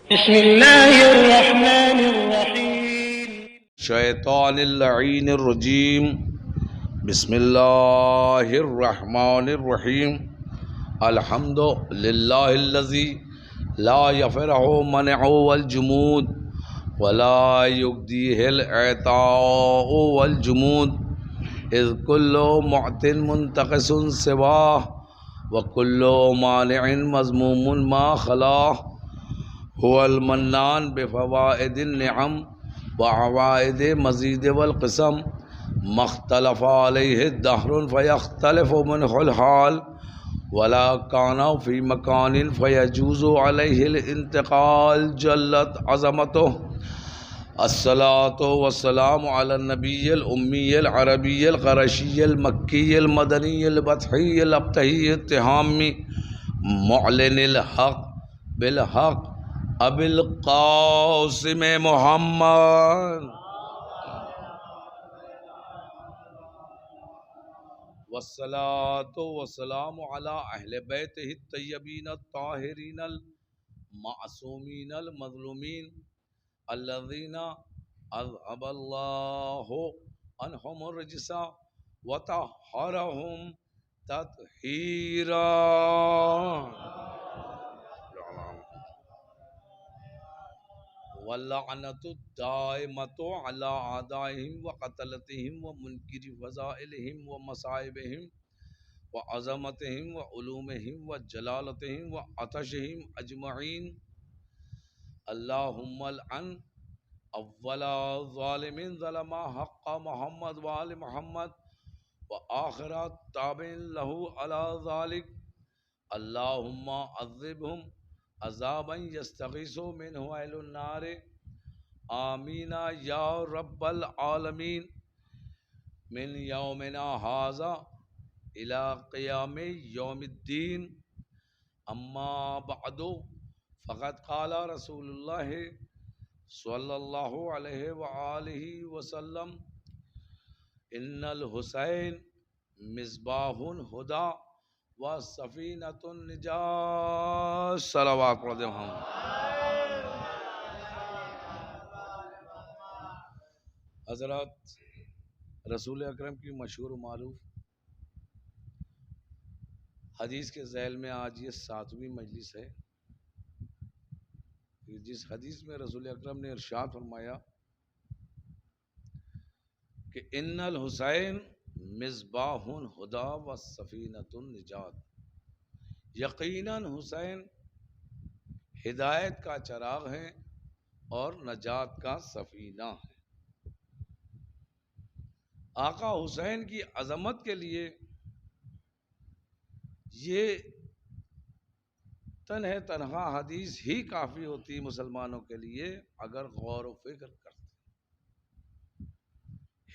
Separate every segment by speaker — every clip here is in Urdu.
Speaker 1: بسم الله الرحمن الرحيم.
Speaker 2: شیطان اللعین الرجیم. بسم اللہ الرحمن الرحیم. الحمد للہ الذی لا یفرح منع والجمود ولا یغدیہ العطاء والجمود اذ کل معت منتقص سواہ وکل مانع مذموم ما خلاہ هو المنان بفوائد النعم وعوائد مزید والقسم مختلف علیہ الدهر فیختلف منه الحال ولا كان في مكان فيجوز عليه الانتقال جلت عظمته. الصلاة والسلام على النبي الأمي العربي القرشي المكي المدني البطحي الأبتهي التهامي معلن الحق بالحق ابی القاسم محمد والصلاة والسلام على اہل بیتہ الطیبین الطاہرین المعصومین المظلومین الذین اذهب اللہ عنہم الرجس وطہرہم تطہیرا. واللعنة الدائمة على أعدائهم وقتلتهم ومنكر فضائلهم ومصائبهم وعظمتهم وعلومهم وجلالتهم وعطشهم أجمعين. اللهم العن أول ظالم ظلم حق محمد وآل محمد وآخر تابع له على ذلك. اللهم عذبهم عذابا یستغیث منہ اہل النار. آمین یا رب العالمین. من یومنا ھذا الی قیام یوم الدین. اما بعد فقد قال رسول اللہ صلی اللہ علیہ وآلہ وسلم ان الحسین مصباح الہدی وسفینۃ النجاة. صلوات پڑھ دیں ہم. حضرات، رسول اکرم کی مشہور و معروف حدیث کے ذیل میں آج یہ 7ویں مجلس ہے، جس حدیث میں رسول اکرم نے ارشاد فرمایا کہ ان الحسین مصباح الہدی و سفینۃ النجات. یقیناً حسین ہدایت کا چراغ ہے اور نجات کا سفینہ ہے. آقا حسین کی عظمت کے لیے یہ تنہا حدیث ہی کافی ہوتی مسلمانوں کے لیے اگر غور و فکر کرتے.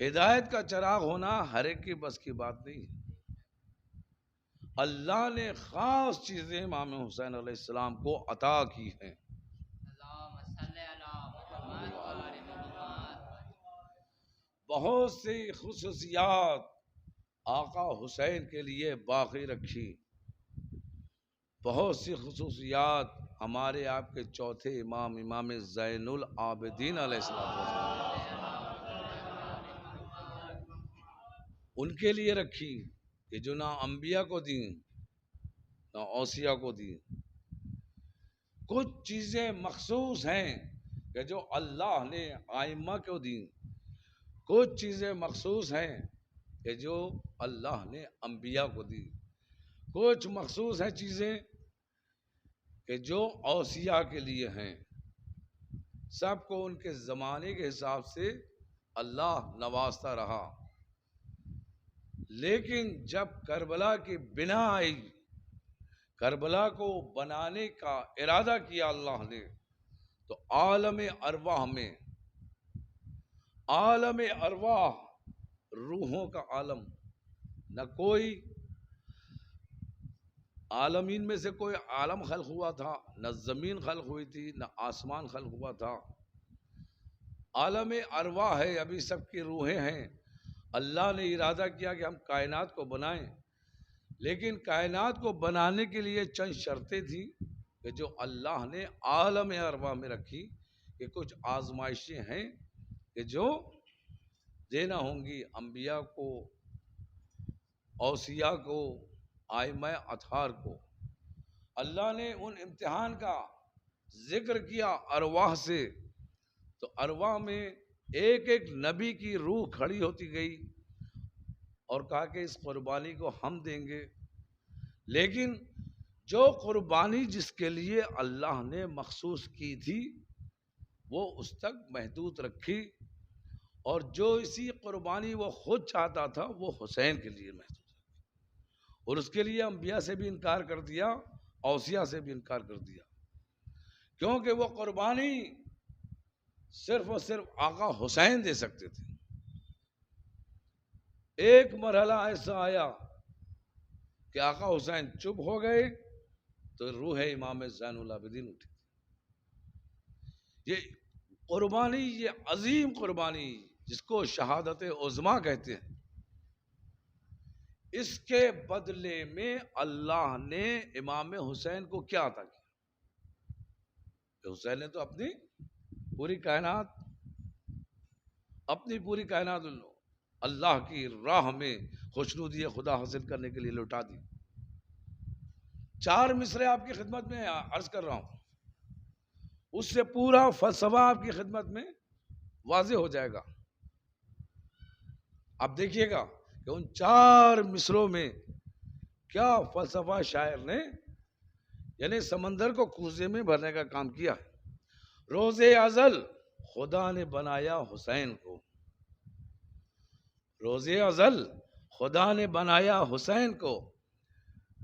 Speaker 2: ہدایت کا چراغ ہونا ہر ایک کی بس کی بات نہیں ہے. اللہ نے خاص چیزیں امام حسین علیہ السلام کو عطا کی ہیں. بہت سی خصوصیات آقا حسین کے لیے باقی رکھی. بہت سی خصوصیات ہمارے آپ کے چوتھے امام زین العابدین علیہ السلام ان کے لیے رکھی کہ جو نہ انبیاء کو دیں نہ اوصیاء کو دیں. کچھ چیزیں مخصوص ہیں کہ جو اللہ نے ائمہ کو دیں. کچھ چیزیں مخصوص ہیں کہ جو اللہ نے انبیاء کو دی. کچھ مخصوص ہیں چیزیں کہ جو اوصیاء کے لیے ہیں. سب کو ان کے زمانے کے حساب سے اللہ نوازتا رہا. لیکن جب کربلا کی بنا آئی، کربلا کو بنانے کا ارادہ کیا اللہ نے، تو عالم ارواح روحوں کا عالم، نہ کوئی عالمین میں سے کوئی عالم خلق ہوا تھا، نہ زمین خلق ہوئی تھی، نہ آسمان خلق ہوا تھا. عالم ارواح ہے، ابھی سب کی روحیں ہیں. اللہ نے ارادہ کیا کہ ہم کائنات کو بنائیں، لیکن کائنات کو بنانے کے لیے چند شرطیں تھیں. کہ جو اللہ نے عالم ارواح میں رکھی کہ کچھ آزمائشیں ہیں کہ جو دینا ہوں گی انبیاء کو، اوصیاء کو، ائمہ اطہار کو۔ اللہ نے ان امتحان کا ذکر کیا ارواح سے، تو ارواح میں ایک ایک نبی کی روح کھڑی ہوتی گئی اور کہا کہ اس قربانی کو ہم دیں گے، لیکن جو قربانی جس کے لیے اللہ نے مخصوص کی تھی وہ اس تک محدود رکھی، اور جو اسی قربانی وہ خود چاہتا تھا وہ حسین کے لیے محدود رکھی، اور اس کے لیے انبیاء سے بھی انکار کر دیا، اوصیاء سے بھی انکار کر دیا، کیونکہ وہ قربانی صرف اور صرف آقا حسین دے سکتے تھے۔ ایک مرحلہ ایسا آیا کہ آقا حسین چپ ہو گئے تو روح امام زین العابدین اٹھی۔ یہ قربانی، یہ عظیم قربانی جس کو شہادت عظمیٰ کہتے ہیں، اس کے بدلے میں اللہ نے امام حسین کو کیا عطا کیا؟ کہ حسین نے تو اپنی پوری کائنات اللہ کی راہ میں خوشنودی خدا حاصل کرنے کے لیے لوٹا دی۔ 4 مصرے آپ کی خدمت میں عرض کر رہا ہوں، اس سے پورا فلسفہ آپ کی خدمت میں واضح ہو جائے گا۔ آپ دیکھیے گا کہ ان 4 مصروں میں کیا فلسفہ شاعر نے، یعنی سمندر کو کوزے میں بھرنے کا کام کیا ہے۔ روز ازل خدا نے بنایا حسین کو، روز ازل خدا نے بنایا حسین کو،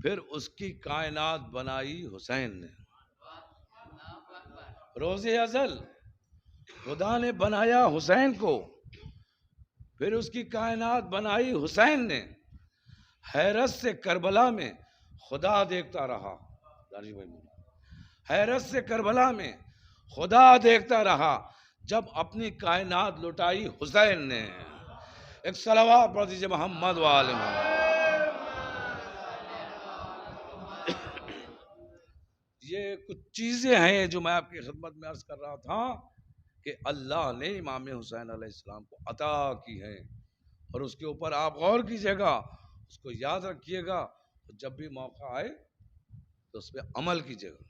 Speaker 2: پھر اس کی کائنات بنائی حسین نے۔ روز ازل خدا نے بنایا حسین کو، پھر اس کی کائنات بنائی حسین نے۔ حیرت سے کربلا میں خدا دیکھتا رہا، حیرت سے کربلا میں خدا دیکھتا رہا، جب اپنی کائنات لٹائی حسین نے۔ ایک صلوات پڑھ دیجئے محمد وآل محمد۔ یہ کچھ چیزیں ہیں جو میں آپ کی خدمت میں عرض کر رہا تھا کہ اللہ نے امام حسین علیہ السلام کو عطا کی ہیں، اور اس کے اوپر آپ غور کیجئے گا، اس کو یاد رکھیے گا، جب بھی موقع آئے تو اس پہ عمل کیجئے گا۔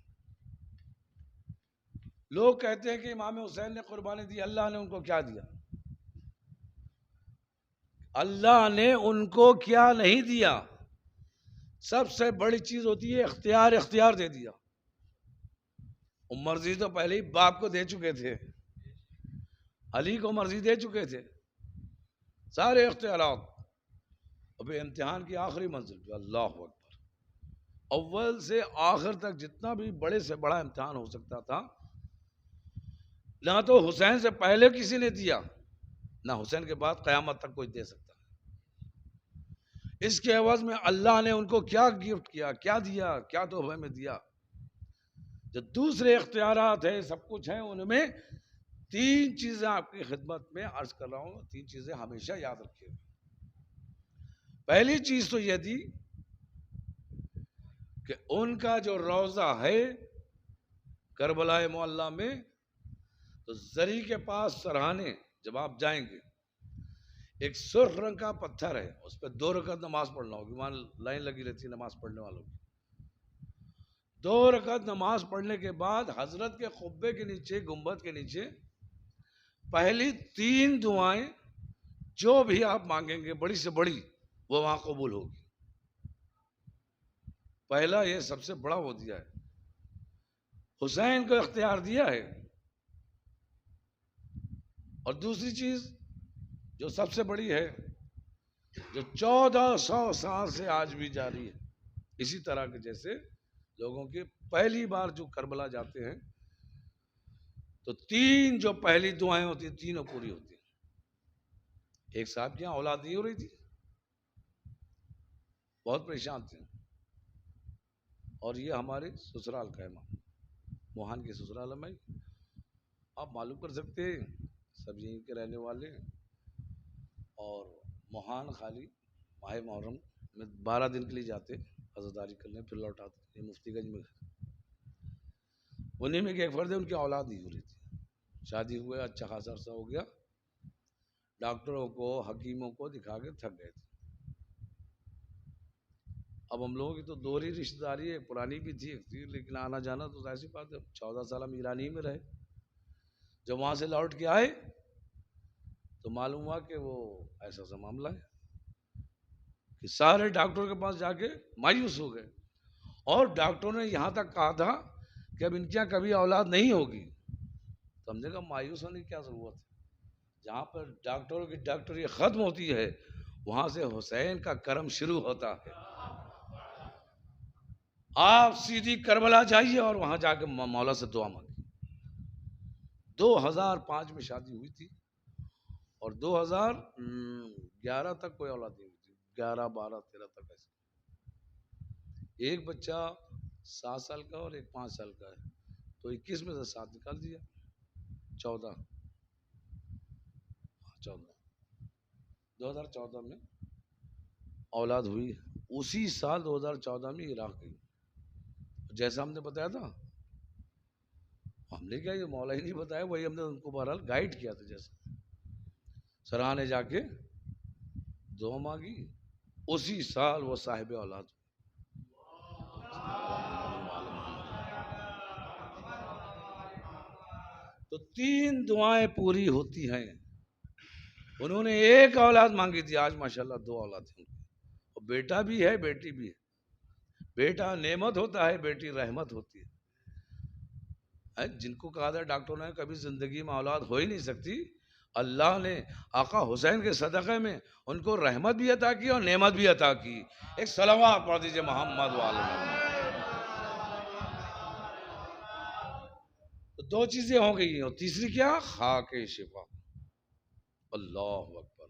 Speaker 2: لوگ کہتے ہیں کہ امام حسین نے قربانی دی، اللہ نے ان کو کیا دیا؟ اللہ نے ان کو کیا نہیں دیا؟ سب سے بڑی چیز ہوتی ہے اختیار، اختیار دے دیا۔ مرضی تو پہلے ہی باپ کو دے چکے تھے، علی کو مرضی دے چکے تھے، سارے اختیارات۔ ابھی امتحان کی آخری منزل پہ، اللہ اکبر، اول سے آخر تک جتنا بھی بڑے سے بڑا امتحان ہو سکتا تھا، نہ تو حسین سے پہلے کسی نے دیا، نہ حسین کے بعد قیامت تک کوئی دے سکتا۔ اس کے عوض میں اللہ نے ان کو کیا گفٹ کیا، کیا دیا، کیا تحفے میں دیا؟ جو دوسرے اختیارات ہیں، سب کچھ ہیں، ان میں 3 چیزیں آپ کی خدمت میں عرض کر رہا ہوں، 3 چیزیں ہمیشہ یاد رکھیے۔ پہلی چیز تو یہ تھی کہ ان کا جو روضہ ہے کربلا معلی میں، تو زری کے پاس سرہانے جب آپ جائیں گے، ایک سرخ رنگ کا پتھر ہے، اس پہ 2 رکعت نماز پڑھنا ہوگی، وہاں لائن لگی رہتی ہے نماز پڑھنے والوں کی۔ 2 رکعت نماز پڑھنے کے بعد حضرت کے قبے کے نیچے، گنبد کے نیچے، پہلی 3 دعائیں جو بھی آپ مانگیں گے بڑی سے بڑی، وہ وہاں قبول ہوگی۔ پہلا یہ سب سے بڑا وہ دیا ہے، حسین کو اختیار دیا ہے۔ اور دوسری چیز جو سب سے بڑی ہے، جو 1400 سال سے آج بھی جاری ہے، اسی طرح کے جیسے لوگوں کے پہلی بار جو کربلا جاتے ہیں تو 3 جو پہلی دعائیں ہوتی ہیں، تینوں پوری ہوتی ہیں۔ ایک صاحب کے یہاں اولاد نہیں ہو رہی تھی، بہت پریشان تھے، اور یہ ہمارے سسرال کا ہے، موہان کے سسرال میں، آپ معلوم کر سکتے ہیں، سب یہیں کے رہنے والے ہیں۔ اور موہان خالی ماہ محرم میں 12 دن کے لیے جاتے عزاداری کرنے، پھر لوٹ آتے۔ یہ مفتی گنج میں انہیں میں ایک فرد ہے، ان کی اولاد نہیں ہو رہی تھی، شادی ہوئے اچھا خاصا عرصہ ہو گیا، ڈاکٹروں کو حکیموں کو دکھا کے تھک گئے تھے۔ اب ہم لوگوں کی تو دوہری رشتہ داری ہے، پرانی بھی تھی ایک تھی، لیکن آنا جانا تو ایسی بات ہے، 14 سال ہم ایرانی میں رہے۔ جب وہاں سے لوٹ کے آئے تو معلوم ہوا کہ وہ ایسا سا معاملہ ہے کہ سارے ڈاکٹروں کے پاس جا کے مایوس ہو گئے، اور ڈاکٹروں نے یہاں تک کہا تھا کہ اب ان کے یہاں کبھی اولاد نہیں ہوگی۔ تو ہم نے کہا مایوس ہونے کی کیا ضرورت ہے، جہاں پر ڈاکٹروں کی ڈاکٹری ختم ہوتی ہے وہاں سے حسین کا کرم شروع ہوتا ہے۔ آپ سیدھی کربلا جائیے اور وہاں جا کے مولا سے دعا مانگی۔ 2005 میں شادی ہوئی تھی اور 2011 تک کوئی اولاد نہیں ہوئی تھی، 11 12 13 تک ایسے۔ ایک بچہ 7 سال کا اور ایک 5 سال کا ہے، تو 21 میں سے 7 نکال دیا، 14 2014 میں اولاد ہوئی۔ اسی سال 2014 میں عراق گئی، جیسا ہم نے بتایا تھا، ہم نے کیا یہ مولا ہی نہیں بتایا، وہی ہم نے ان کو بہرحال گائیڈ کیا تھا۔ جیسا سراہانے جا کے دعا مانگی، اسی سال وہ صاحب اولاد ہوئی۔ تو 3 دعائیں پوری ہوتی ہیں۔ انہوں نے ایک اولاد مانگی تھی، آج ماشاءاللہ 2 اولاد ہیں، اور بیٹا بھی ہے بیٹی بھی ہے۔ بیٹا نعمت ہوتا ہے، بیٹی رحمت ہوتی ہے۔ جن کو کہا تھا ڈاکٹروں نے کبھی زندگی میں اولاد ہو ہی نہیں سکتی، اللہ نے آقا حسین کے صدقے میں ان کو رحمت بھی عطا کی اور نعمت بھی عطا کی۔ ایک صلوات پڑھ دیجئے محمد والے محمد۔ تو 2 چیزیں ہو گئی ہیں، اور تیسری کیا؟ خاک شفا۔ اللہ اکبر۔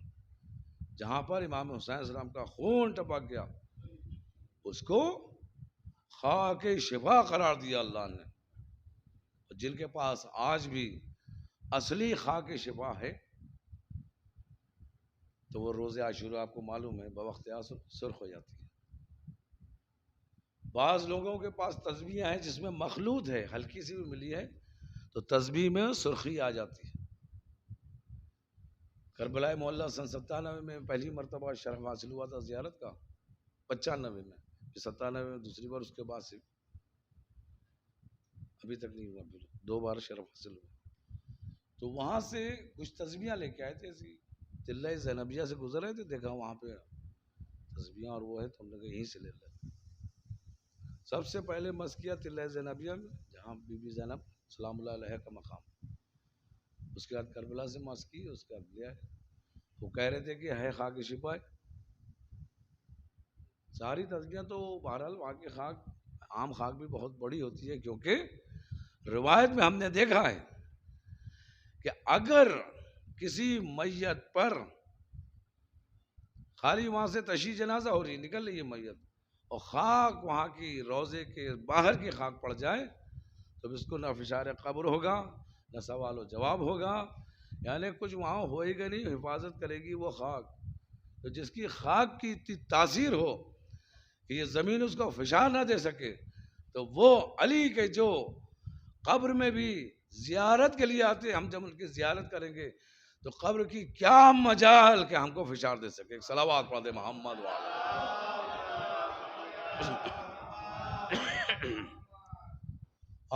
Speaker 2: جہاں پر امام حسین علیہ السلام کا خون ٹپک گیا اس کو خاک شفا قرار دیا اللہ نے۔ جن کے پاس آج بھی اصلی خاک شفا ہے تو وہ روز عاشورہ آپ کو معلوم ہے بوقت عصر سرخ ہو جاتی ہے۔ بعض لوگوں کے پاس تسبیحیں ہیں جس میں مخلوط ہے، ہلکی سی بھی ملی ہے تو تسبیح میں سرخی آ جاتی ہے۔ کربلا معلیٰ سن 97 میں پہلی مرتبہ شرف حاصل ہوا تھا زیارت کا، 95 میں، پھر 97 میں دوسری بار، اس کے بعد سے ابھی تک نہیں ہوا، پھر 2 بار شرف حاصل ہوا۔ تو وہاں سے کچھ تسبیحاں لے کے آئے تھے، ایسی تلہ زینبیہ سے گزر رہے تھے، دیکھا وہاں پہ تسبیحاں اور وہ ہے تو ہم نے کہا یہیں سے لے لیتے۔ سب سے پہلے مس کیا تلہ زینبیہ میں، جہاں بی بی زینب سلام اللہ علیہ کا مقام، اس کے بعد کربلا سے مس کی، اس کے بعد لیا ہے۔ وہ کہہ رہے تھے کہ ہے خاک شفا ہے۔ ساری تسبیحاں تو بہرحال وہاں کی خاک، عام خاک بھی بہت بڑی ہوتی ہے، کیونکہ روایت میں ہم نے دیکھا ہے کہ اگر کسی میت پر خالی وہاں سے تشییع جنازہ ہو رہی، نکل رہی ہے میت، اور خاک وہاں کی روضے کے باہر کی خاک پڑ جائے تو اس کو نہ فشار قبر ہوگا نہ سوال و جواب ہوگا، یعنی کچھ وہاں ہوئے گا نہیں، حفاظت کرے گی وہ خاک۔ تو جس کی خاک کی اتنی تاثیر ہو کہ یہ زمین اس کو فشار نہ دے سکے، تو وہ علی کے جو قبر میں بھی زیارت کے لیے آتے، ہم جب ان کی زیارت کریں گے تو قبر کی کیا مجال کہ ہم کو فشار دے سکے۔ ایک صلوات پڑھ دے محمد والا۔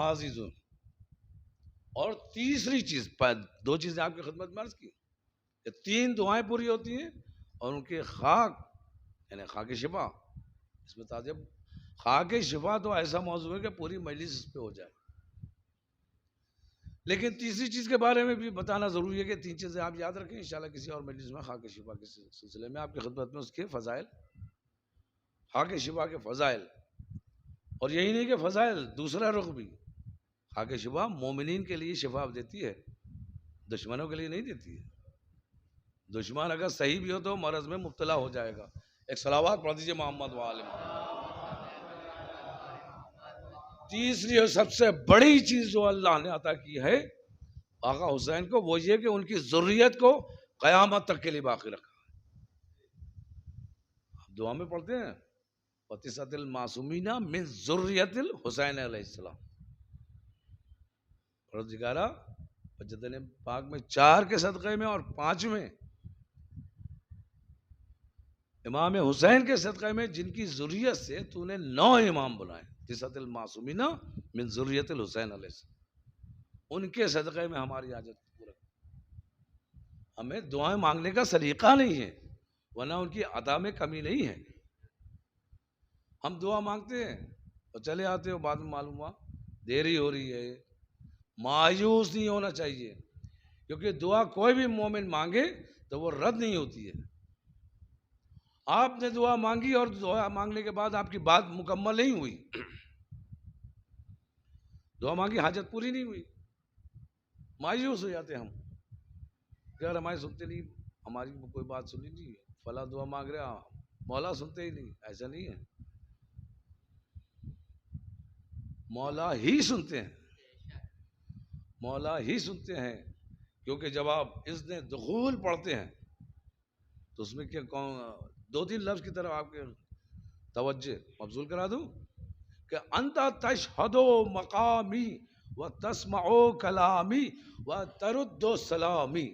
Speaker 2: عزیزوں، اور تیسری چیز، 2 چیزیں آپ کی خدمت میں عرض کی، کہ 3 دعائیں پوری ہوتی ہیں اور ان کے خاک یعنی خاک شفا، اس میں تعجب، خاک شفا تو ایسا موضوع ہے کہ پوری مجلس اس پہ ہو جائے، لیکن تیسری چیز کے بارے میں بھی بتانا ضروری ہے کہ 3 چیزیں آپ یاد رکھیں، انشاءاللہ کسی اور مجلس میں خاک شفا کے سلسلے میں آپ کی خدمت میں اس کے فضائل، خاک شفا کے فضائل، اور یہی نہیں کہ فضائل، دوسرا رخ بھی، خاک شفا مومنین کے لیے شفا دیتی ہے، دشمنوں کے لیے نہیں دیتی ہے۔ دشمن اگر صحیح بھی ہو تو مرض میں مبتلا ہو جائے گا۔ ایک صلوات پڑھ دیجئے محمد وآل محمد۔ تیسری اور سب سے بڑی چیز جو اللہ نے عطا کی ہے آقا حسین کو، وہ یہ کہ ان کی ذریت کو قیامت تک کے لیے باقی رکھا۔ دعا میں پڑھتے ہیں وَتِسَعَةِ الْمَعْصُومِينَ مِنْ ذُرِّيَّةِ الْحُسَيْنِ علیہ السلام، پروردگارا بجدن پاک میں 4 کے صدقے میں اور 5 میں امام حسین کے صدقے میں، جن کی ذریت سے تو نے 9 امام بنائے، تسعۃ المعصومین من ذریت الحسین علیہ السلام، ان کے صدقے میں ہماری حاجت پورا۔ ہمیں دعائیں مانگنے کا سلیقہ نہیں ہے، ورنہ ان کی عطا میں کمی نہیں ہے۔ ہم دعا مانگتے ہیں اور چلے آتے ہو، بعد میں معلوم ہوا دیری ہو رہی ہے۔ مایوس نہیں ہونا چاہیے، کیونکہ دعا کوئی بھی مومن مانگے تو وہ رد نہیں ہوتی ہے۔ آپ نے دعا مانگی اور دعا مانگنے کے بعد آپ کی بات مکمل نہیں ہوئی، دعا مانگی حاجت پوری نہیں ہوئی، مایوس ہو جاتے ہم کہ یار ہماری سنتے نہیں، ہماری کوئی بات سنی نہیں، فلاں دعا مانگ رہا مولا سنتے ہی نہیں۔ ایسا نہیں ہے، مولا ہی سنتے ہیں، مولا ہی سنتے ہیں، کیونکہ جب آپ اذن دخول پڑھتے ہیں تو اس میں کیا 2-3 لفظ کی طرف آپ کے توجہ مبذول کرا دوں کہ انت تشہد مقامی و تسمع کلامی و ترد سلامی،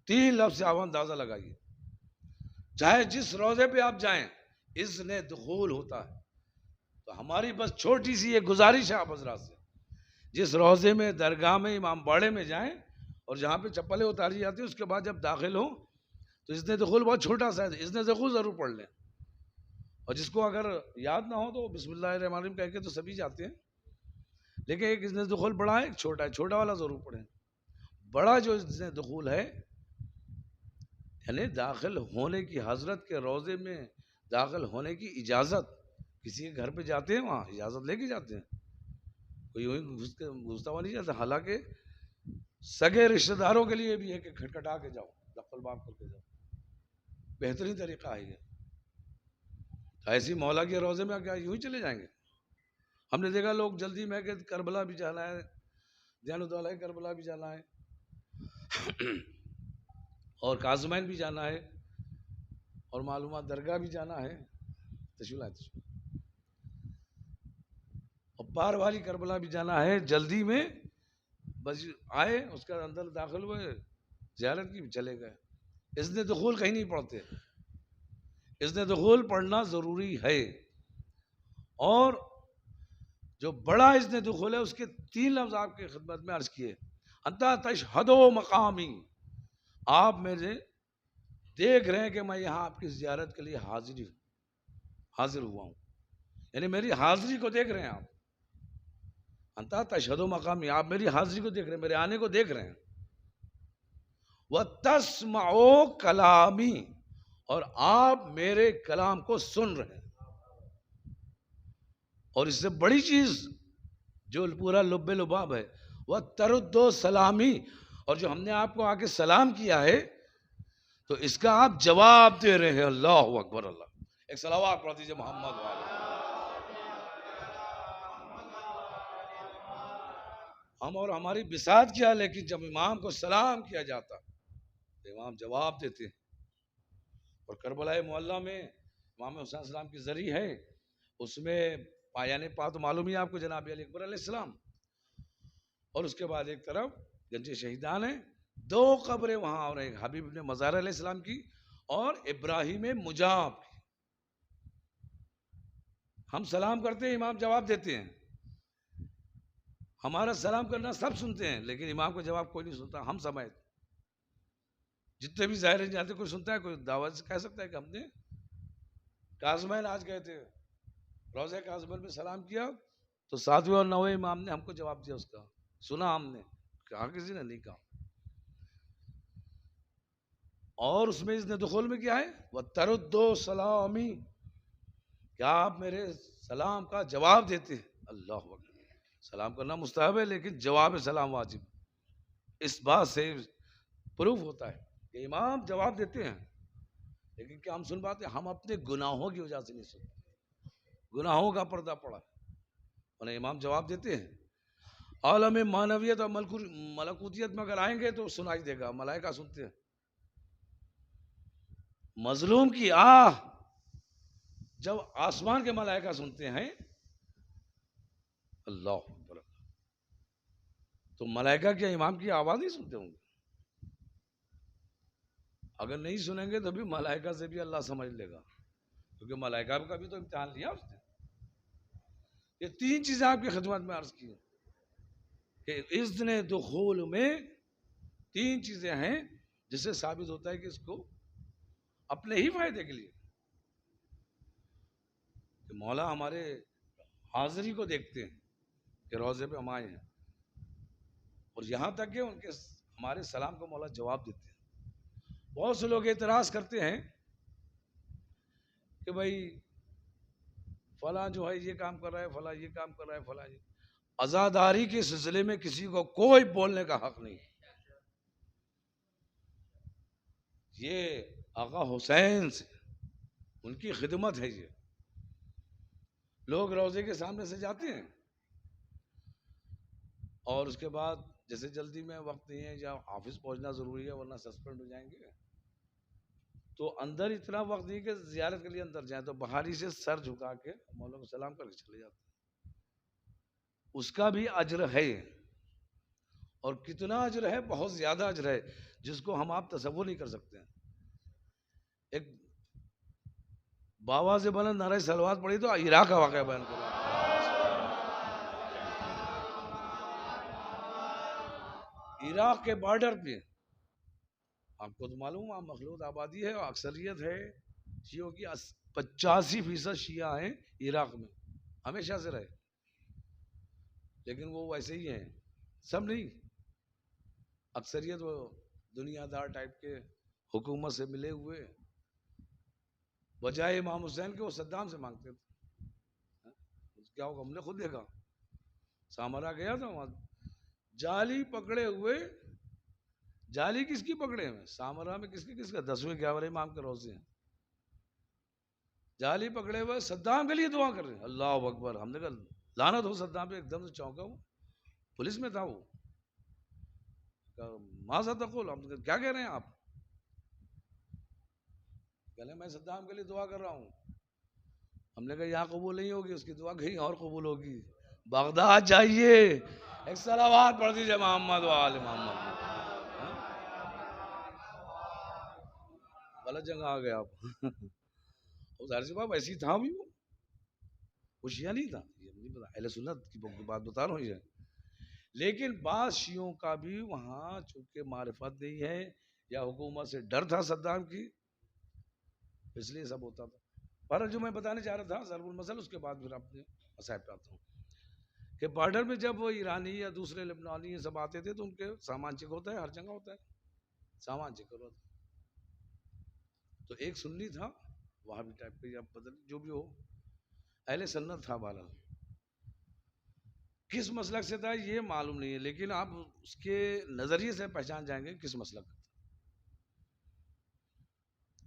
Speaker 2: 3 لفظ سے آپ اندازہ لگائیے، چاہے جس روزے پہ آپ جائیں اذن دخول ہوتا ہے۔ تو ہماری بس چھوٹی سی یہ گزارش ہے آپ حضرات سے، جس روزے میں درگاہ میں امام باڑے میں جائیں اور جہاں پہ چپلیں اتاری جاتی ہیں، اس کے بعد جب داخل ہوں تو اذن دخول بہت چھوٹا سا ہے، اذن دخول ضرور پڑھ لیں، اور جس کو اگر یاد نہ ہو تو بسم اللہ الرحمن الرحیم کہہ کے تو سبھی جاتے ہیں، لیکن ایک اذن دخول بڑا ہے، ایک چھوٹا ہے، چھوٹا والا ضرور پڑھیں۔ بڑا جو اذن دخول ہے یعنی داخل ہونے کی، حضرت کے روزے میں داخل ہونے کی اجازت، کسی کے گھر پہ جاتے ہیں وہاں اجازت لے کے جاتے ہیں، کوئی یوں ہی گھستا ہوا نہیں جاتا، حالانکہ سگے رشتہ داروں کے لیے بھی ہے کہ کھٹکھٹا کے جاؤ، دخل باب کر کے جاؤ، بہترین طریقہ ہے یہ۔ ایسی مولا کے روزے میں کیا یوں ہی چلے جائیں گے؟ ہم نے دیکھا لوگ جلدی میں کہ کربلا بھی جانا ہے، دیانت کربلا بھی جانا ہے اور کاظمین بھی جانا ہے اور معلومات درگاہ بھی جانا ہے، اور پار والی کربلا بھی جانا ہے، جلدی میں بس آئے اس کا اندر داخل ہوئے، زیارت کی چلے گئے، اذن دخول کہیں نہیں پڑھتے۔ اذن دخول پڑھنا ضروری ہے، اور جو بڑا اذن دخول ہے اس کے 3 لفظ آپ کی خدمت میں عرض کیے، انت تشہد مقامی، آپ میرے دیکھ رہے ہیں کہ میں یہاں آپ کی زیارت کے لیے حاضر ہوا ہوں، یعنی میری حاضری کو دیکھ رہے ہیں آپ، انت تشہد مقامی، آپ میری حاضری کو دیکھ رہے ہیں، میرے آنے کو دیکھ رہے ہیں، وَتَسْمَعُ کلامی، اور آپ میرے کلام کو سن رہے ہیں۔ اور اس سے بڑی چیز جو پورا لب لباب ہے، وہ ترد و سلامی، اور جو ہم نے آپ کو آ کے سلام کیا ہے تو اس کا آپ جواب دے رہے ہیں۔ اللہ اکبر، اللہ، ایک صلوات پڑھ دیجیے محمد والے۔ ہم اور ہماری بساط کیا، لیکن جب امام کو سلام کیا جاتا تو امام جواب دیتے ہیں۔ اور کربلا معلیٰ میں امام حسین علیہ السلام کی ذریعہ ہے، اس میں پایان پا تو معلوم ہی آپ کو جناب علی اکبر علیہ السلام، اور اس کے بعد ایک طرف گنج شہیدان ہیں، 2 قبریں وہاں، اور ایک حبیب ابن مزار علیہ السلام کی اور ابراہیم مجاب کی۔ ہم سلام کرتے ہیں، امام جواب دیتے ہیں، ہمارا سلام کرنا سب سنتے ہیں لیکن امام کا جواب کوئی نہیں سنتا، ہم سمیت جتنے بھی ظاہر جاتے، کوئی سنتا ہے، کوئی دعوت سے کہہ سکتا ہے کہ ہم نے کاظمین آج گئے تھے، روزہ کاظمین میں سلام کیا تو 7ویں اور 9ویں امام نے ہم کو جواب دیا، اس کا سنا ہم نے، کہا کسی نے نہیں کہا۔ اور اس میں اذن دخول میں کیا ہے، وَتَرُدُّ سلامی، کیا آپ میرے سلام کا جواب دیتے ہیں۔ اللہ اکبر، سلام کرنا مستحب ہے لیکن جواب سلام واجب، اس بات سے پروف ہوتا ہے کہ امام جواب دیتے ہیں، لیکن کیا ہم سن پاتے ہیں؟ ہم اپنے گناہوں کی وجہ سے نہیں سنتے، گناہوں کا پردہ پڑا ہے، انہیں امام جواب دیتے ہیں۔ عالم معنویت اور ملکوتیت میں اگر آئیں گے تو سنائی دے گا، ملائکہ سنتے ہیں، مظلوم کی آہ جب آسمان کے ملائکہ سنتے ہیں، اللہ اکبر، تو ملائکہ کیا امام کی آواز نہیں سنتے ہوں گے؟ اگر نہیں سنیں گے تو بھی ملائکہ سے بھی اللہ سمجھ لے گا، کیونکہ ملائکہ کا بھی تو امتحان لیا اس نے۔ یہ تین چیزیں آپ کی خدمت میں عرض کی کہ اذن دخول میں تین چیزیں ہیں جس سے ثابت ہوتا ہے کہ اس کو اپنے ہی فائدے کے لیے، کہ مولا ہمارے حاضری کو دیکھتے ہیں کہ روضے پہ ہم آئے ہیں، اور یہاں تک کہ ان کے ہمارے سلام کو مولا جواب دیتے ہیں۔ بہت سے لوگ اعتراض کرتے ہیں کہ بھائی فلاں جو ہے یہ کام کر رہا ہے، فلاں یہ کام کر رہا ہے، فلاں یہ، عزاداری کے سلسلے میں کسی کو کوئی بولنے کا حق نہیں۔ یہ آقا حسین سے ان کی خدمت ہے۔ یہ لوگ روضے کے سامنے سے جاتے ہیں اور اس کے بعد جیسے جلدی میں وقت نہیں ہے یا آفس پہنچنا ضروری ہے ورنہ سسپینڈ ہو جائیں گے، تو اندر اتنا وقت نہیں کہ زیارت کے لیے اندر جائیں، تو بہاری سے سر جھکا کے مولا کو سلام کر کے چلے جاتے ہیں۔ اس کا بھی اجر ہے، اور کتنا اجر ہے، بہت زیادہ اجر ہے جس کو ہم آپ تصور نہیں کر سکتے ہیں۔ ایک بابا سے بلند نعرہ صلوات پڑھی تو عراق کا واقعہ بیان کرو۔ عراق کے بارڈر پہ آپ کو تو معلوم وہاں مخلوط آبادی ہے اور اکثریت ہے شیعوں کی، 85% شیعہ ہیں عراق میں، ہمیشہ سے رہے، لیکن وہ ویسے ہی ہیں، سب نہیں، اکثریت وہ دنیا دار ٹائپ کے، حکومت سے ملے ہوئے، بجائے امام حسین کے وہ صدام سے مانگتے تھے۔ کیا ہوگا ہم نے خود دیکھا، سامرا گیا تھا وہاں، جالی پکڑے ہوئے، جالی کس کی پکڑے ہوئے؟ سامرا میں کس کا 10ویں 11ویں امام کے روزے ہیں، جالی پکڑے ہوئے صدام کے لیے دعا کر رہے ہیں۔ اللہ اکبر، ہم نے کہا لعنت ہو صدام پہ، ایک دم سے چونکا وہ، پولیس میں تھا وہ، ماذا تقول، ہم نے کہا کیا کہہ رہے ہیں آپ؟ کہلے میں صدام کے لیے دعا کر رہا ہوں۔ ہم نے کہا یہاں قبول نہیں ہوگی، اس کی دعا کہیں اور قبول ہوگی، بغداد جائیے، ایک صلوات پڑھ دیجیے محمد و آل محمد۔ غلط جگہ آ گئے آپ۔ ظاہر سی بات ایسی تھا بھی، وہ شیعہ نہیں تھا، یہ نہیں پتا، اہل سنت کی بات بتا رہا ہوں یہ۔ لیکن بعض شیعوں کا بھی وہاں چونکہ معرفت نہیں ہے یا حکومت سے ڈر تھا صدام کی، اس لیے سب ہوتا تھا۔ پر جو میں بتانے چاہ رہا تھا ضرب المثل، اس کے بعد پھر اپنے مسائل پہ آتا ہوں کہ بارڈر میں جب وہ ایرانی یا دوسرے لبنانی یہ سب آتے تھے تو ان کے سامان چیک ہوتا ہے، ہر جگہ ہوتا ہے سامان چیک ہوتا ہے۔ تو ایک سنی تھا وہاں بھی ٹائپ پہ یا بدل جو بھی ہو، اہل سنت تھا، بہرحال کس مسلک سے تھا یہ معلوم نہیں ہے، لیکن آپ اس کے نظریے سے پہچان جائیں گے کس مسلک کا تھا۔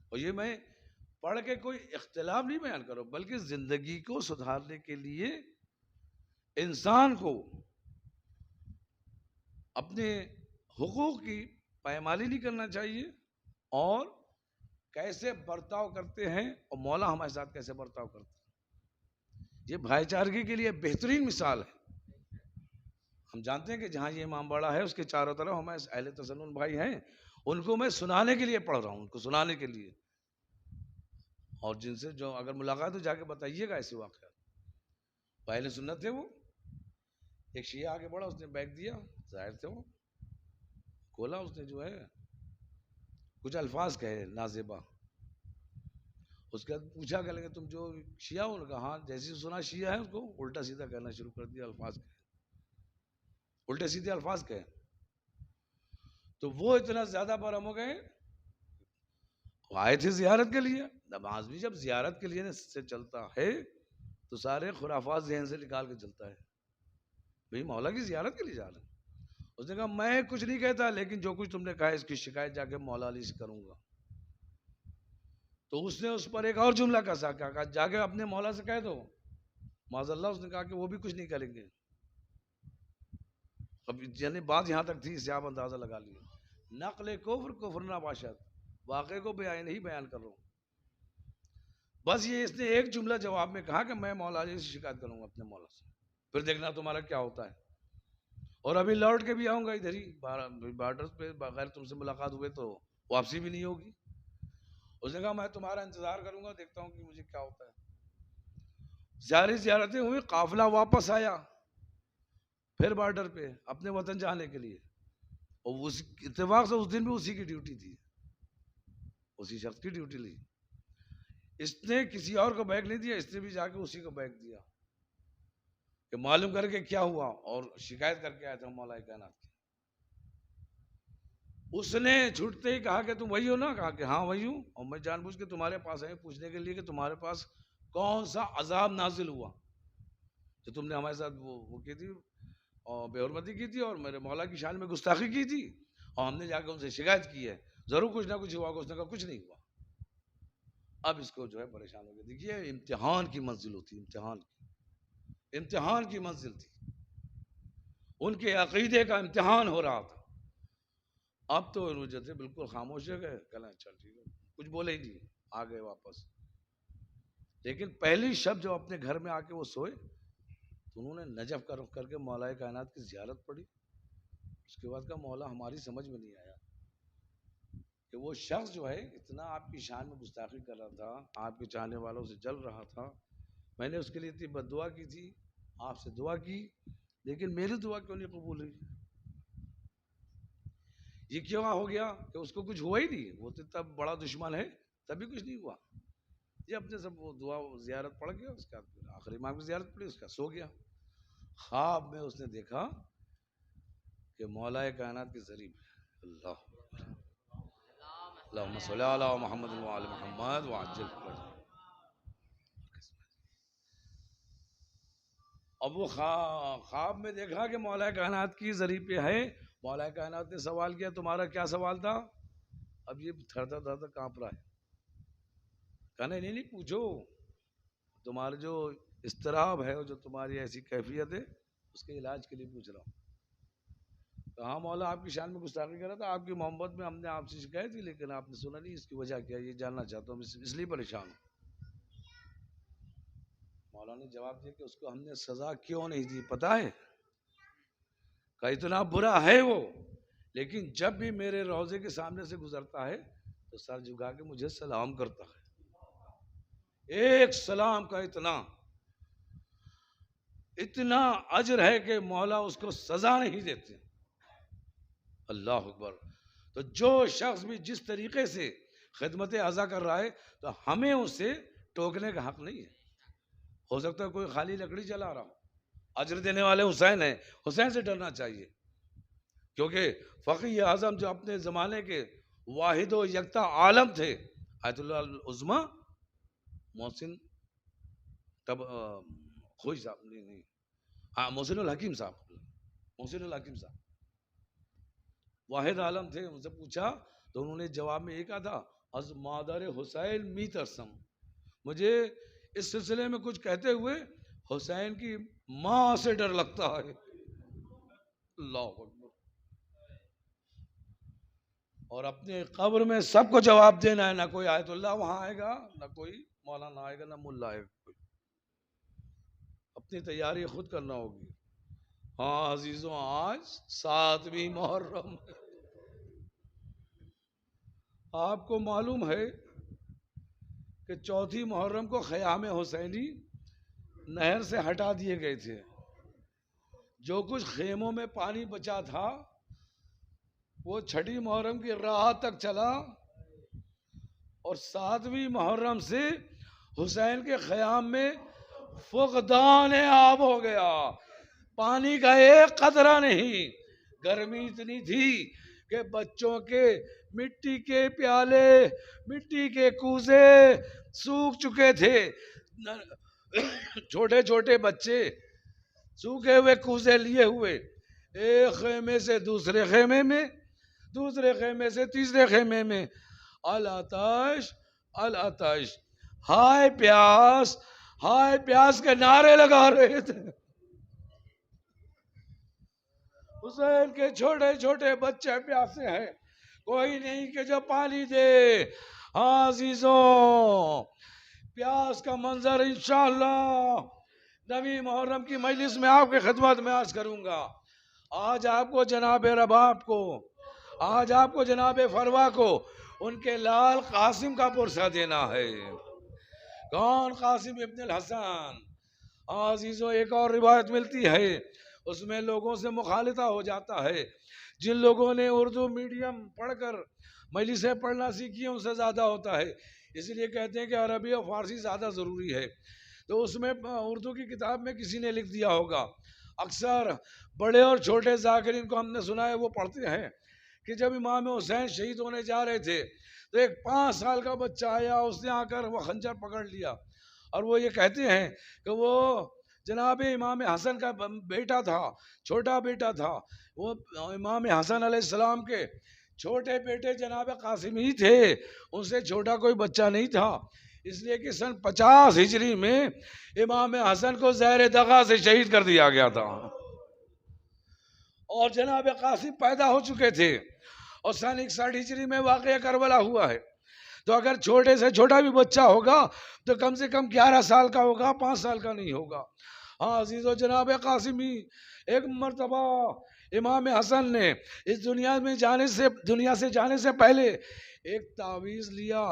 Speaker 2: اور یہ میں پڑھ کے کوئی اختلاف نہیں بیان کروں، بلکہ زندگی کو سدھارنے کے لیے انسان کو اپنے حقوق کی پایمالی نہیں کرنا چاہیے، اور کیسے برتاؤ کرتے ہیں اور مولا ہمارے ساتھ کیسے برتاؤ کرتے ہیں، یہ بھائی چارگی کے لیے بہترین مثال ہے۔ ہم جانتے ہیں کہ جہاں یہ امام باڑہ ہے اس کے چاروں طرف ہمارے اہل تسنن بھائی ہیں، ان کو میں سنانے کے لیے پڑھ رہا ہوں، ان کو سنانے کے لیے، اور جن سے جو اگر ملاقات ہو جا کے بتائیے گا ایسے واقعات۔ اہل سنت تھے وہ، ایک شیعہ آگے بڑھا، اس نے بیگ دیا، ظاہر تھے وہ کھولا، اس نے جو ہے کچھ الفاظ کہے نازیبا، اس کے بعد پوچھا کہ لگے تم جو شیعہ ہو؟ کہا ہاں، جیسی سنا شیعہ ہے اس کو الٹا سیدھا کہنا شروع کر دیا، الفاظ کہے، الٹے سیدھے الفاظ کہے، تو وہ اتنا زیادہ برہم ہو گئے، وہ آئے تھے زیارت کے لیے، نماز بھی جب زیارت کے لیے سے چلتا ہے تو سارے خرافات ذہن سے نکال کے چلتا ہے، بھئی مولا کی زیارت کے لیے جا رہے ہیں۔ اس نے کہا میں کچھ نہیں کہتا، لیکن جو کچھ تم نے کہا اس کی شکایت جا کے مولا علی سے کروں گا۔ تو اس نے اس پر ایک اور جملہ کہا جا کے اپنے مولا سے کہہ دو، معاذ اللہ، اس نے کہا کہ وہ بھی کچھ نہیں کریں گے۔ اب یعنی بات یہاں تک تھی، اس سے آپ اندازہ لگا لیے، نقل کفر نہ باشد، واقعے کو بیان نہیں بیان کر رہا ہوں، بس یہ اس نے ایک جملہ جواب میں کہا کہ میں مولا علی سے شکایت کروں گا اپنے مولا سے، پھر دیکھنا تمہارا کیا ہوتا ہے۔ اور ابھی لوٹ کے بھی آؤں گا ادھر ہی بارڈر پہ، بغیر تم سے ملاقات ہوئے تو واپسی بھی نہیں ہوگی. اس نے کہا میں تمہارا انتظار کروں گا، دیکھتا ہوں کہ مجھے کیا ہوتا ہے. زیارتیں ہوئی، قافلہ واپس آیا پھر بارڈر پہ اپنے وطن جانے کے لیے. اور اس اتفاق سے اس دن بھی اسی کی ڈیوٹی تھی، اسی شخص کی ڈیوٹی لی. اس نے کسی اور کو بیگ نہیں دیا، اس نے بھی جا کے اسی کو بیگ دیا کہ معلوم کر کے کیا ہوا، اور شکایت کر کے آیا تھا مولا کائنات کی. اس نے چھوٹتے ہی کہا کہ تم وہی ہو نا؟ کہا کہ ہاں وہی ہوں، اور میں جان بوجھ کے تمہارے پاس آئے پوچھنے کے لیے کہ تمہارے پاس کون سا عذاب نازل ہوا جو تم نے ہمارے ساتھ وہ کی تھی اور بے حرمتی کی تھی اور میرے مولا کی شان میں گستاخی کی تھی، اور ہم نے جا کے ان سے شکایت کی ہے، ضرور کچھ نہ کچھ ہوا. اس نے کہا کچھ نہیں ہوا. اب اس کو جو ہے پریشان ہو گیا. دیکھیے امتحان کی منزل ہوتی، امتحان کی منزل تھی، ان کے عقیدے کا امتحان ہو رہا تھا. اب تو جو تھے بالکل خاموش ہو گئے، کہنا چل ٹھیک ہے، کچھ بولے ہی نہیں، آ گئے واپس. لیکن پہلی شب جو اپنے گھر میں آ کے وہ سوئے تو انہوں نے نجف کا رخ کر کے مولا کائنات کی زیارت پڑھی. اس کے بعد کا مولا ہماری سمجھ میں نہیں آیا کہ وہ شخص جو ہے اتنا آپ کی شان میں گستاخی کر رہا تھا، آپ کے چاہنے والوں سے جل رہا تھا. میں نے اس کے لیے اتنی بد دعا کی تھی، آپ سے دعا کی، لیکن میری دعا کیوں نہیں قبول ہوئی؟ یہ کیوں ہو گیا کہ اس کو کچھ ہوا ہی نہیں؟ وہ تو تب بڑا دشمن ہے، تبھی کچھ نہیں ہوا. یہ اپنے سب وہ دعا زیارت پڑھ گیا، اس کا آخری امام کی زیارت پڑھی، اس کا سو گیا. خواب میں اس نے دیکھا کہ مولا کائنات کے ذریعے اللہ اللہم صلی علی محمد وعلی محمد وعجل فرجہ. اب وہ خواب میں دیکھا کہ مولا کائنات کی ذریعے پہ ہے. مولا کائنات نے سوال کیا تمہارا کیا سوال تھا؟ اب یہ تھرتا کانپ رہا ہے. کہنا نہیں پوچھو، تمہارا جو اضطراب ہے اور جو تمہاری ایسی کیفیت ہے اس کے علاج کے لیے پوچھ رہا ہوں. کہا مولا آپ کی شان میں گستاخی کر رہا تھا، آپ کی محبت میں ہم نے آپ سے شکایت کی لیکن آپ نے سنا نہیں، اس کی وجہ کیا یہ جاننا چاہتا ہوں، اس لیے پریشان ہوں. مولا نے جواب دیا کہ اس کو ہم نے سزا کیوں نہیں دی پتہ ہے؟ کہ اتنا برا ہے وہ، لیکن جب بھی میرے روضے کے سامنے سے گزرتا ہے تو سر جھکا کے مجھے سلام کرتا ہے. ایک سلام کا اتنا اجر ہے کہ مولا اس کو سزا نہیں دیتے. اللہ اکبر. تو جو شخص بھی جس طریقے سے خدمت اعضا کر رہا ہے تو ہمیں اس سے ٹوکنے کا حق نہیں ہے. ہو سکتا ہے کوئی خالی لکڑی چلا رہا ہو، اجر دینے والے حسین ہیں، حسین سے ڈرنا چاہیے، کیونکہ فقیہ اعظم جو اپنے زمانے کے واحد و یکتا عالم تھے، آیت اللہ العظمی محسن خوش صاحب نہیں ہاں محسن الحکیم صاحب واحد عالم تھے. ان سے پوچھا تو انہوں نے جواب میں یہ کہا تھا از مادر حسین می ترسم، مجھے اس سلسلے میں کچھ کہتے ہوئے حسین کی ماں سے ڈر لگتا ہے. اللہ اکبر. اور اپنے قبر میں سب کو جواب دینا ہے، نہ کوئی آیت اللہ وہاں آئے گا، نہ کوئی مولانا آئے گا، نہ ملا آئے گا. اپنی تیاری خود کرنا ہوگی. ہاں عزیزوں، آج 7ویں محرم ہے. آپ کو معلوم ہے کہ 4 محرم کو خیام حسینی نہر سے ہٹا دیے گئے تھے. جو کچھ خیموں میں پانی بچا تھا وہ 6 محرم کی رات تک چلا، اور 7ویں محرم سے حسین کے خیام میں فقدان آب ہو گیا. پانی کا ایک قطرہ نہیں. گرمی اتنی تھی کہ بچوں کے مٹی کے پیالے، مٹی کے کوزے سوکھ چکے تھے. چھوٹے چھوٹے بچے سوکھے ہوئے کوزے لیے ہوئے ایک خیمے سے دوسرے خیمے میں، دوسرے خیمے سے تیسرے خیمے میں، العطش العطش، ہائے پیاس کے نعرے لگا رہے تھے. حسین کے چھوٹے چھوٹے بچے پیاسے ہیں، کوئی نہیں کہ جو پانی دے. ہاں عزیزوں، پیاس کا منظر انشاءاللہ 9 محرم کی مجلس میں آپ کی خدمت میں عرض کروں گا. آج آپ کو جناب رباب کو، آج آپ کو جناب فروا کو ان کے لال قاسم کا پرسہ دینا ہے۔ کون؟ قاسم ابن الحسن۔ عزیزوں، ایک اور روایت ملتی ہے، اس میں لوگوں سے مخالطہ ہو جاتا ہے۔ جن لوگوں نے اردو میڈیم پڑھ کر مجلسیں پڑھنا سیکھی ان سے زیادہ ہوتا ہے، اس لیے کہتے ہیں کہ عربی اور فارسی زیادہ ضروری ہے۔ تو اس میں اردو کی کتاب میں کسی نے لکھ دیا ہوگا، اکثر بڑے اور چھوٹے ذاکرین کو ہم نے سنا ہے وہ پڑھتے ہیں کہ جب امام حسین شہید ہونے جا رہے تھے تو ایک 5 سال کا بچہ آیا، اس نے آ کر وہ خنجر پکڑ لیا، اور وہ یہ کہتے ہیں کہ وہ جناب امام حسن کا بیٹا تھا، چھوٹا بیٹا تھا۔ وہ امام حسن علیہ السلام کے چھوٹے بیٹے جناب قاسم ہی تھے، ان سے چھوٹا کوئی بچہ نہیں تھا، اس لیے کہ سن 50 ہجری میں امام حسن کو زہر دغا سے شہید کر دیا گیا تھا، اور جناب قاسم پیدا ہو چکے تھے، اور سن 61 ہجری میں واقعہ کربلا ہوا ہے۔ تو اگر چھوٹے سے چھوٹا بھی بچہ ہوگا تو کم سے کم 11 سال کا ہوگا، 5 سال کا نہیں ہوگا۔ ہاں عزیزو، جناب قاسمی ایک مرتبہ امام حسن نے اس دنیا سے جانے سے پہلے ایک تعویذ لیا،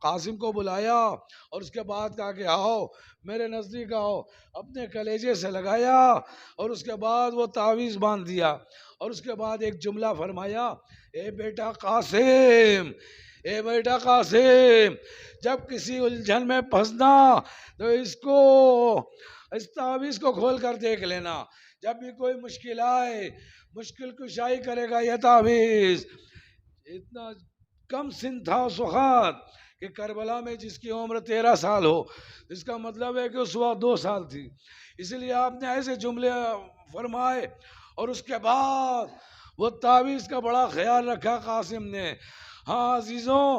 Speaker 2: قاسم کو بلایا اور اس کے بعد کہا کہ آؤ میرے نزدیک آؤ، اپنے کلیجے سے لگایا اور اس کے بعد وہ تعویذ باندھ دیا، اور اس کے بعد ایک جملہ فرمایا، اے بیٹا قاسم، اے بیٹا قاسم، جب کسی الجھن میں پھنسنا تو اس تعویذ کو کھول کر دیکھ لینا، جب بھی کوئی مشکل آئے مشکل کشائی کرے گا یہ تعویذ۔ اتنا کم سن تھا اس وقت کہ کربلا میں جس کی عمر 13 سال ہو، اس کا مطلب ہے کہ اس وقت 2 سال تھی، اس لیے آپ نے ایسے جملے فرمائے، اور اس کے بعد وہ تعویذ کا بڑا خیال رکھا قاسم نے۔ ہاں عزیزوں،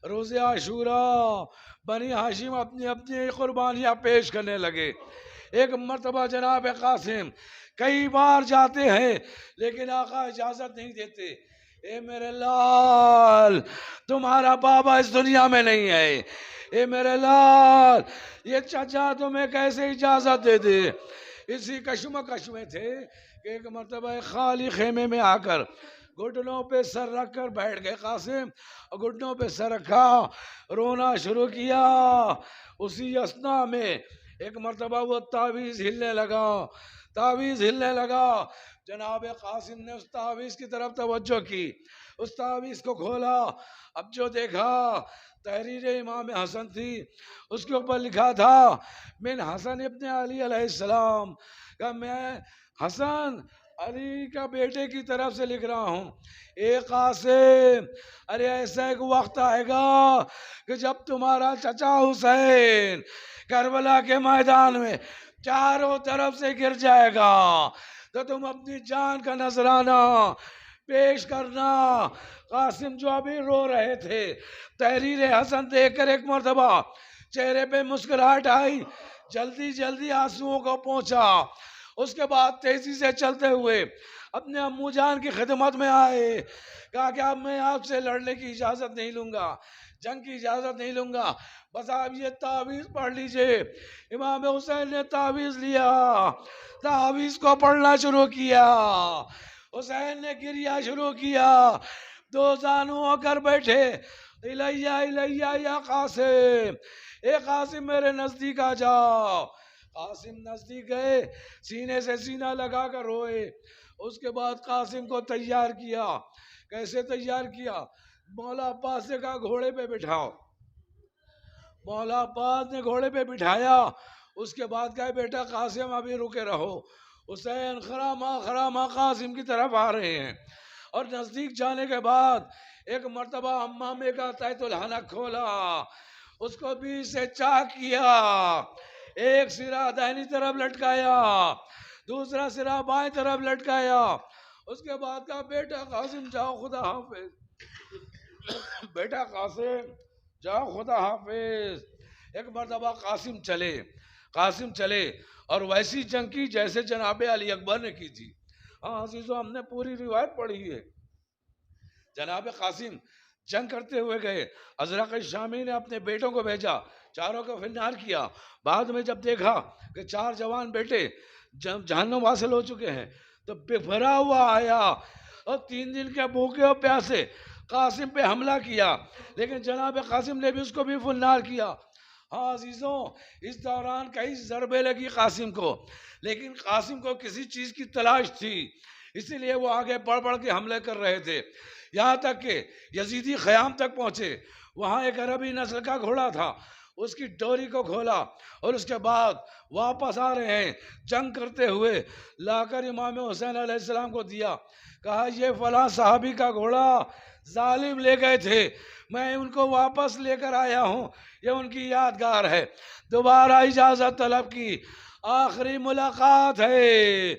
Speaker 2: روز عاشوراء بنی ہاشم اپنی اپنی قربانیاں پیش کرنے لگے۔ ایک مرتبہ جناب قاسم کئی بار جاتے ہیں لیکن آقا اجازت نہیں دیتے، اے میرے لال تمہارا بابا اس دنیا میں نہیں ہے، اے میرے لال یہ چچا تمہیں کیسے اجازت دے دے۔ اسی کشمکش میں تھے کہ ایک مرتبہ خالی خیمے میں آ کر گھٹنوں پہ سر رکھ کر بیٹھ گئے قاسم، اور گھٹنوں پہ سر رکھا، رونا شروع کیا۔ اسی اثنا میں ایک مرتبہ وہ تعویذ ہلنے لگا، تعویذ ہلنے لگا۔ جناب قاسم نے اس تعویذ کی طرف توجہ کی، اس تعویذ کو کھولا، اب جو دیکھا تحریر امام حسن تھی، اس کے اوپر لکھا تھا من حسن ابن علی علیہ السلام، کہ میں حسن علی کا بیٹے کی طرف سے لکھ رہا ہوں۔ اے قاسم، ارے ایسا ایک وقت آئے گا کہ جب تمہارا چچا حسین کربلا کے میدان میں چاروں طرف سے گر جائے گا تو تم اپنی جان کا نذرانہ پیش کرنا۔ قاسم جو ابھی رو رہے تھے، تحریر حسن دیکھ کر ایک مرتبہ چہرے پہ مسکراہٹ آئی، جلدی جلدی آنسوؤں کو پہنچا، اس کے بعد تیزی سے چلتے ہوئے اپنے امو جان کی خدمت میں آئے، کہا کہ اب میں آپ سے لڑنے کی اجازت نہیں لوں گا، جنگ کی اجازت نہیں لوں گا، بس آپ یہ تعویذ پڑھ لیجئے۔ امام حسین نے تعویذ لیا، تعویذ کو پڑھنا شروع کیا، حسین نے گریہ شروع کیا، 2 زانو ہو کر بیٹھے، الیہ الیہ یا قاسم، اے قاسم میرے نزدیک آ جاؤ۔ قاسم نزدیک گئے، سینے سے سینہ لگا کر روئے۔ اس کے بعد قاسم کو تیار کیا۔ کیسے تیار کیا؟ مولا عباس نے کہا گھوڑے پہ بٹھاؤ، مولا عباس نے گھوڑے پہ بٹھایا۔ اس کے بعد کہا بیٹا قاسم ابھی رکے رہو، حسین خراما خراما قاسم کی طرف آ رہے ہیں۔ اور نزدیک جانے کے بعد ایک مرتبہ امامے کا تحت الحنک کھولا، اس کو بیچ سے چاک کیا، ایک سرا دائنی طرف لٹکایا، دوسرا سرا بائیں طرف لٹکایا۔ اس کے بعد کہا بیٹا قاسم جاؤ خدا حافظ، بیٹا قاسم جاؤ خدا حافظ۔ ایک مرتبہ قاسم چلے اور ویسی جنگ کی جیسے جناب علی اکبر نے کی تھی۔ ہاں عزیزو، ہم نے پوری روایت پڑھی ہے۔ جناب قاسم جنگ کرتے ہوئے گئے، ازرق شامی نے اپنے بیٹوں کو بھیجا، چاروں کو فنار کیا۔ بعد میں جب دیکھا کہ 4 جوان بیٹے جہنم حاصل ہو چکے ہیں تو بفرا ہوا آیا اور 3 دن کے بھوکے اور پیاسے قاسم پہ حملہ کیا، لیکن جناب قاسم نے بھی اس کو بھی فنار کیا۔ ہاں عزیزوں، اس دوران کئی ضربے لگی قاسم کو، لیکن قاسم کو کسی چیز کی تلاش تھی، اسی لیے وہ آگے بڑھ کے حملے کر رہے تھے، یہاں تک کہ یزیدی خیام تک پہنچے۔ وہاں ایک عربی نسل کا گھوڑا تھا، اس کی ڈوری کو کھولا اور اس کے بعد واپس آ رہے ہیں جنگ کرتے ہوئے، لا کر امام حسین علیہ السلام کو دیا، کہا یہ فلاں صحابی کا گھوڑا ظالم لے گئے تھے، میں ان کو واپس لے کر آیا ہوں، یہ ان کی یادگار ہے۔ دوبارہ اجازت طلب کی، آخری ملاقات ہے،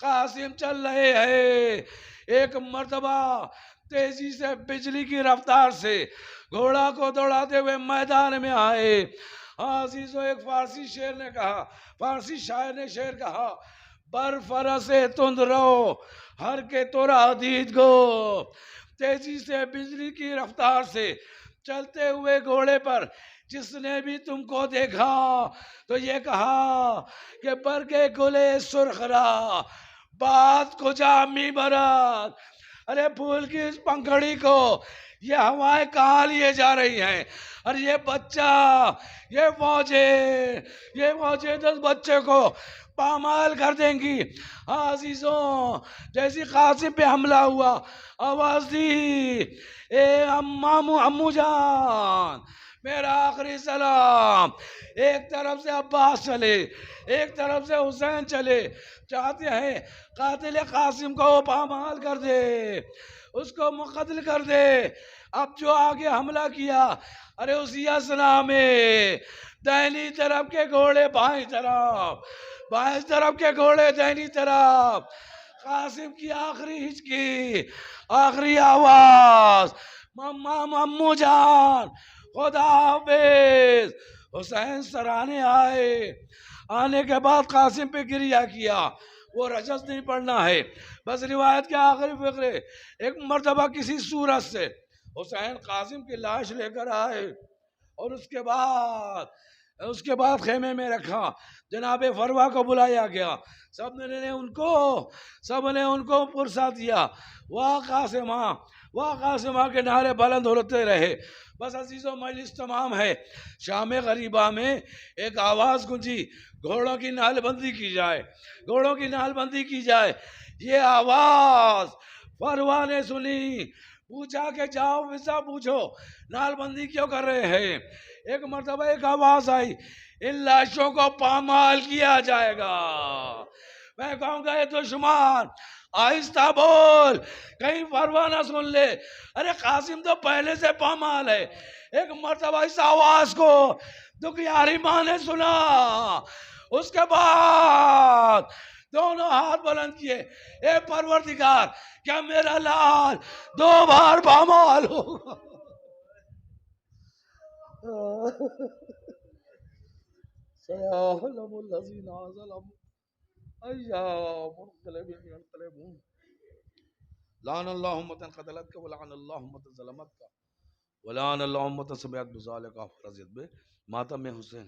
Speaker 2: قاسم چل رہے ہیں، ایک مرتبہ تیزی سے بجلی کی رفتار سے گھوڑا کو دوڑاتے ہوئے میدان میں آئے۔ عزیزو، ایک فارسی شعر نے کہا، فارسی شاعر نے شعر کہا، بر فرس تند رو ہر کے تورا دید گو، تیزی سے بجلی کی رفتار سے چلتے ہوئے گھوڑے پر جس نے بھی تم کو دیکھا تو یہ کہا کہ برگے گلے سرخ را بات کجا می برد، ارے پھول کی اس پنکھڑی کو یہ ہوائیں کہاں لیے جا رہی ہیں، اور یہ بچہ، یہ فوجیں 10 بچے کو پامال کر دیں گی۔ ہاں عزیزوں، جیسی قاسم پہ حملہ ہوا، آواز دی، اے امو جان میرا آخری سلام۔ ایک طرف سے عباس چلے، ایک طرف سے حسین چلے، چاہتے ہیں قاتل قاسم کو پامال کر دے، اس کو مقتل کر دے۔ اب جو آگے حملہ کیا، ارے اسی اسنا میں دہنی طرف کے گھوڑے بائیں طرف کے گھوڑے دہنی طرف، قاسم کی آخری ہچکی، آخری آواز، امو جان خدا حافظ۔ حسین سرانے آئے، آنے کے بعد قاسم پہ گریہ کیا، وہ رجز نہیں پڑھنا ہے، بس روایت کے آخری فقرے۔ ایک مرتبہ کسی صورت سے حسین قاسم کی لاش لے کر آئے اور اس کے بعد خیمے میں رکھا، جناب فروا کو بلایا گیا، سب نے ان کو پرسا دیا، واہ قاسمہ کے نعرے بلند ہوتے رہے۔ بس عزیزو، مجلس تمام ہے، شام غریبہ میں ایک آواز گونجی، گھوڑوں کی نعل بندی کی جائے۔ یہ آواز فروا نے سنی، پوچھا کہ جاؤ وزا پوچھو نعل بندی کیوں کر رہے ہیں۔ ایک مرتبہ ایک آواز آئی، ان لاشوں کو پامال کیا جائے گا۔ میں کہوں گا، یہ دشمن آہستہ بول، کہیں فروا نہ سن لے، ارے قاسم تو پہلے سے پامال ہے۔ ایک مرتبہ اس آواز کو دکھیاری ماں نے سنا، اس کے بعد دونوں ہاتھ بلند کیے، اے پروردگار، کیا میرا لال 2 بار پامال ہوگا؟ سيعلم الذين ظلموا أي منقلب ينقلبون لعن الله أمة قتلتك ولعن الله أمة ظلمتك ولعن الله أمة سمعت بذلك فرضيت به ماتم حسین۔